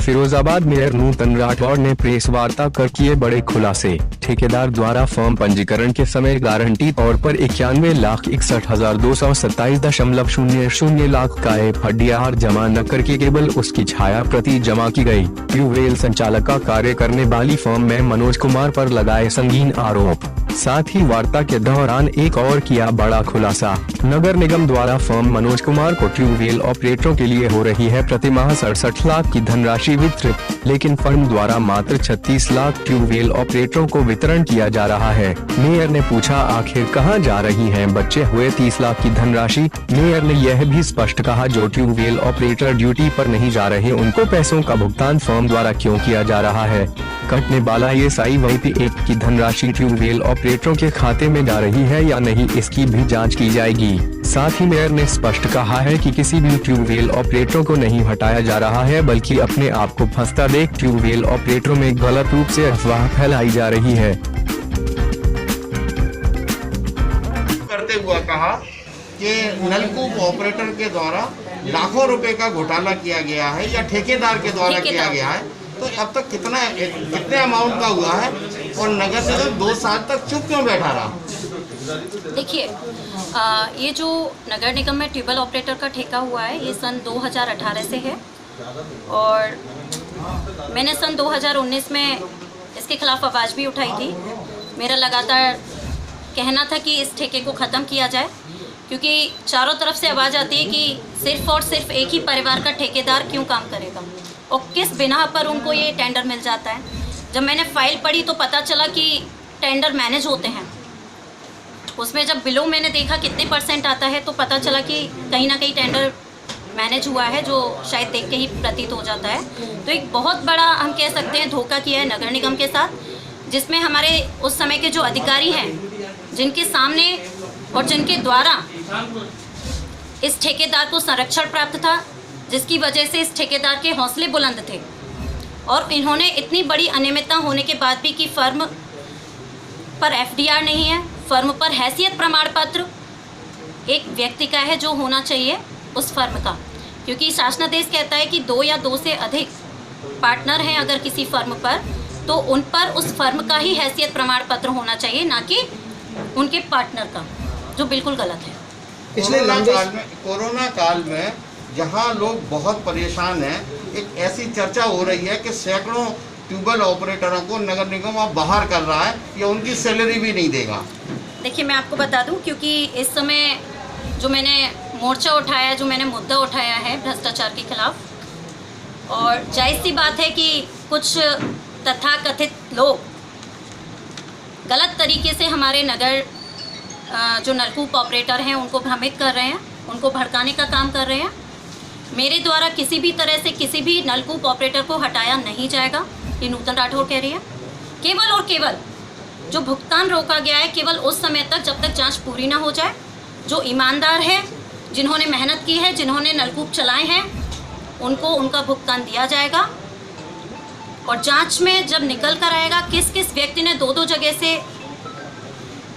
Firozabad mayor नूतन राठौड़ ने press वार्ता कर किए बड़े खुलासे। ठेकेदार द्वारा फॉर्म पंजीकरण के समय गारंटी तौर पर 91,61,227.00 लाख का FDR जमा न करके केवल उसकी छाया प्रति जमा की गई। ट्यूबवेल संचालक का कार्य करने वाली फर्म में मनोज कुमार पर लगाए संगीन आरोप। साथ ही वार्ता के दौरान एक और किया बड़ा खुलासा। नगर निगम द्वारा फर्म मनोज कुमार को ट्यूबवेल ऑपरेटरों के लिए हो रही है प्रतिमाह 67 लाख की धनराशि वितरित, लेकिन फर्म द्वारा मात्र 36 लाख ट्यूबवेल ऑपरेटरों को वितरण किया जा रहा है। मेयर ने पूछा, आखिर कहां जा रही हैं बचे हुए 30 लाख की धनराशि। मेयर ने यह भी स्पष्ट कहा, जो ट्यूबवेल ऑपरेटर ड्यूटी पर नहीं जा रहे उनको पैसों का भुगतान फर्म द्वारा क्यों किया जा रहा है। कटने वाला ये SI-1 की धनराशि ट्यूबवेल ऑपरेटरों के खाते में जा रही है या नहीं, इसकी भी जांच की जाएगी। साथ ही मेयर ने स्पष्ट कहा है कि किसी भी ट्यूबवेल ऑपरेटरों को नहीं हटाया जा रहा है, बल्कि अपने आप को फंसता देख ट्यूबवेल ऑपरेटरों में गलत रूप से अफवाह फैलाई जा रही है। करते हुआ कहा कि नलकूप ऑपरेटर के द्वारा लाखों रुपए का घोटाला किया गया है या ठेकेदार के द्वारा किया गया है, तो अब तक कितने अमाउंट का हुआ है और नगर निगम 2 साल तक चुप क्यों बैठा रहा। देखिए, ये जो नगर निगम में ट्यूबवेल ऑपरेटर का ठेका हुआ है ये सन 2018 से है और मैंने सन 2019 में इसके खिलाफ आवाज़ भी उठाई थी। मेरा लगातार कहना था कि इस ठेके को ख़त्म किया जाए, क्योंकि चारों तरफ से आवाज़ आती है कि सिर्फ और सिर्फ एक ही परिवार का ठेकेदार क्यों काम करेगा और किस बिना पर उनको ये टेंडर मिल जाता है। जब मैंने फाइल पढ़ी तो पता चला कि टेंडर मैनेज होते हैं। उसमें जब बिलों मैंने देखा कितने % आता है तो पता चला कि कहीं ना कहीं टेंडर मैनेज हुआ है, जो शायद देख के ही प्रतीत हो जाता है। तो एक बहुत बड़ा हम कह सकते हैं धोखा किया है नगर निगम के साथ, जिसमें हमारे उस समय के जो अधिकारी हैं, जिनके सामने और जिनके द्वारा इस ठेकेदार को संरक्षण प्राप्त था, जिसकी वजह से इस ठेकेदार के हौसले बुलंद थे, और इन्होंने इतनी बड़ी अनियमितता होने के बाद भी कि फर्म पर FDR नहीं है, फर्म पर हैसियत प्रमाण पत्र एक व्यक्ति का है जो होना चाहिए उस फर्म का, क्योंकि शासनादेश कहता है कि 2 या 2 से अधिक पार्टनर हैं अगर किसी फर्म पर, तो उन पर उस फर्म का ही हैसियत प्रमाण पत्र होना चाहिए, ना कि उनके पार्टनर का, जो बिल्कुल गलत है। कोरोना काल में जहां लोग बहुत परेशान हैं, एक ऐसी चर्चा हो रही है कि सैकड़ों ट्यूबवेल ऑपरेटरों को नगर निगम अब बाहर कर रहा है या उनकी सैलरी भी नहीं देगा। देखिए, मैं आपको बता दूं, क्योंकि इस समय जो मैंने मोर्चा उठाया, जो मैंने मुद्दा उठाया है भ्रष्टाचार के खिलाफ, और जायज़ सी बात है कि कुछ तथाकथित लोग गलत तरीके से हमारे नगर जो नलकूप ऑपरेटर हैं उनको भ्रमित कर रहे हैं, उनको भड़काने का काम कर रहे हैं। मेरे द्वारा किसी भी तरह से किसी भी नलकूप ऑपरेटर को हटाया नहीं जाएगा, ये नूतन राठौड़ कह रही है। केवल और केवल जो भुगतान रोका गया है, केवल उस समय तक जब तक जांच पूरी ना हो जाए। जो ईमानदार है, जिन्होंने मेहनत की है, जिन्होंने नलकूप चलाए हैं, उनको उनका भुगतान दिया जाएगा। और जांच में जब निकल कर आएगा किस किस व्यक्ति ने 2-2 जगह से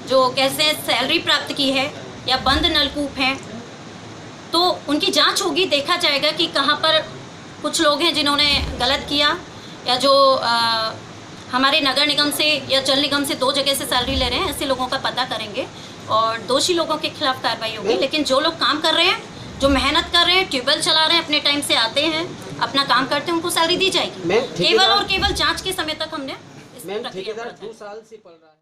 जो कैसे सैलरी प्राप्त की है या बंद नलकूप हैं, तो उनकी जांच होगी, देखा जाएगा कि कहाँ पर कुछ लोग हैं जिन्होंने गलत किया, या जो हमारे नगर निगम से या जल निगम से 2 जगह से सैलरी ले रहे हैं, ऐसे लोगों का पता करेंगे और दोषी लोगों के खिलाफ कार्रवाई होगी। लेकिन जो लोग काम कर रहे हैं, जो मेहनत कर रहे हैं, ट्यूबवेल चला रहे हैं, अपने टाइम से आते हैं, अपना काम करते हैं, उनको सैलरी दी जाएगी। केवल और केवल जाँच के समय तक हमने इस प्रक्रिया को 2 साल से पढ़ रहा है।